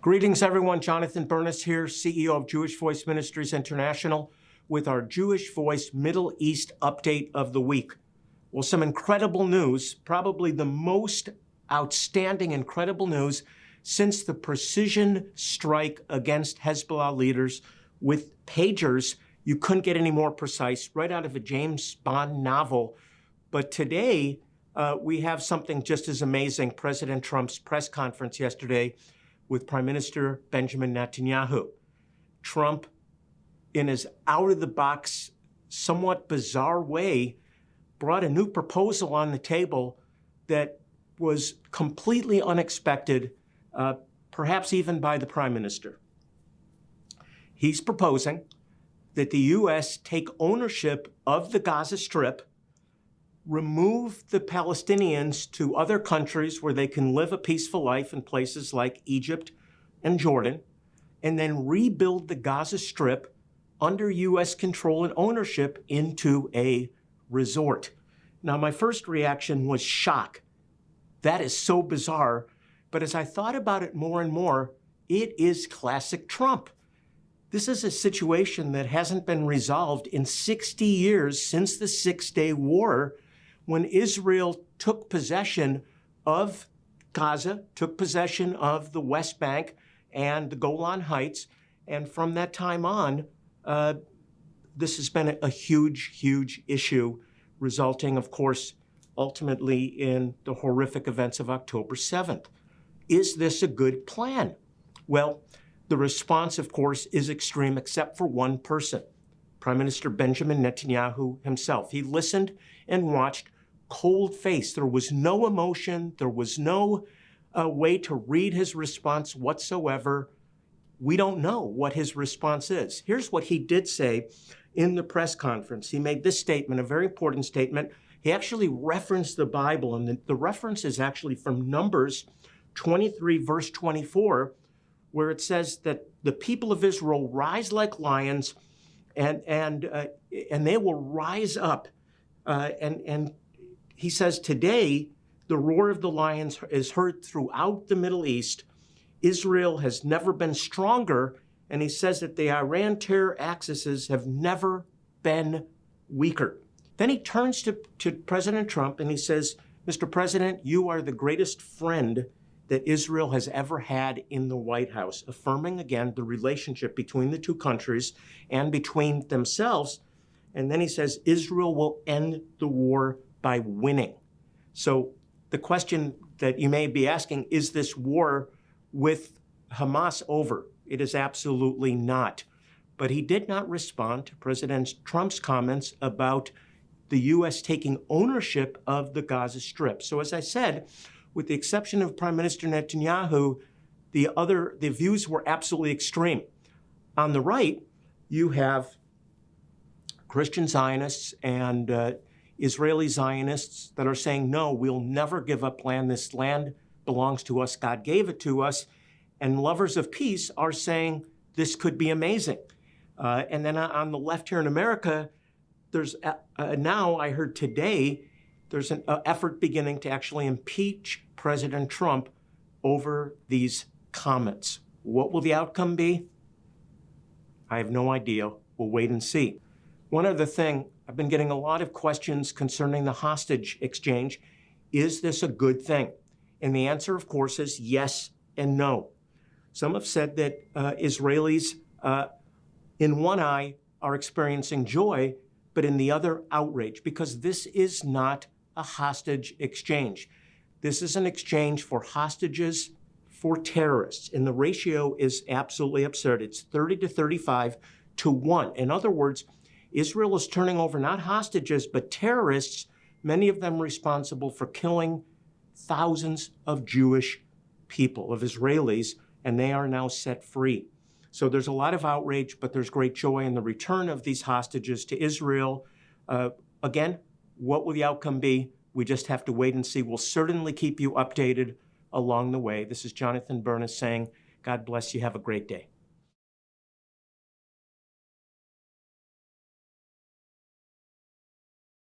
Greetings, everyone. Jonathan Bernis here, CEO of Jewish Voice Ministries International, with our Jewish Voice Middle East update of the week. Well, some incredible news, probably the most outstanding, incredible news since the precision strike against Hezbollah leaders with pagers. You couldn't get any more precise, right out of a James Bond novel. But today, we have something just as amazing. President Trump's press conference yesterday with Prime Minister Benjamin Netanyahu. Trump, in his out-of-the-box, somewhat bizarre way, brought a new proposal on the table that was completely unexpected, perhaps even by the Prime Minister. He's proposing that the U.S. take ownership of the Gaza Strip, remove the Palestinians to other countries where they can live a peaceful life in places like Egypt and Jordan, and then rebuild the Gaza Strip under U.S. control and ownership into a resort. Now, my first reaction was shock. That is so bizarre. But as I thought about it more and more, it is classic Trump. This is a situation that hasn't been resolved in 60 years since the Six-Day War, when Israel took possession of Gaza, took possession of the West Bank and the Golan Heights. And from that time on, this has been a huge, huge issue, resulting, of course, ultimately in the horrific events of October 7th. Is this a good plan? Well, the response, of course, is extreme, except for one person, Prime Minister Benjamin Netanyahu himself. He listened and watched cold-faced. There was no emotion. There was no way to read his response whatsoever. We don't know what his response is. Here's what he did say in the press conference. He made this statement, a very important statement. He actually referenced the Bible, and the reference is actually from Numbers 23, verse 24, where it says that the people of Israel rise like lions, and they will rise up. And he says, today, the roar of the lions is heard throughout the Middle East. Israel has never been stronger. And he says that the Iran terror axes have never been weaker. Then he turns to President Trump and he says, Mr. President, you are the greatest friend that Israel has ever had in the White House, affirming again the relationship between the two countries and between themselves. And then he says, Israel will end the war by winning. So the question that you may be asking, is this war with Hamas over? It is absolutely not. But he did not respond to President Trump's comments about the U.S. taking ownership of the Gaza Strip. So as I said, with the exception of Prime Minister Netanyahu, the views were absolutely extreme. On the right, you have Christian Zionists and Israeli Zionists that are saying, no, we'll never give up land. This land belongs to us. God gave it to us. And lovers of peace are saying this could be amazing. And then on the left here in America, there's now, I heard today, there's an effort beginning to actually impeach President Trump over these comments. What will the outcome be? I have no idea. We'll wait and see. One other thing, I've been getting a lot of questions concerning the hostage exchange. Is this a good thing? And the answer, of course, is yes and no. Some have said that Israelis, in one eye, are experiencing joy, but in the other, outrage, because this is not a hostage exchange. This is an exchange for hostages for terrorists, and the ratio is absolutely absurd. It's 30 to 35 to 1. In other words, Israel is turning over not hostages, but terrorists, many of them responsible for killing thousands of Jewish people, of Israelis, and they are now set free. So there's a lot of outrage, but there's great joy in the return of these hostages to Israel. Again, what will the outcome be? We just have to wait and see. We'll certainly keep you updated along the way. This is Jonathan Bernis saying, God bless you. Have a great day.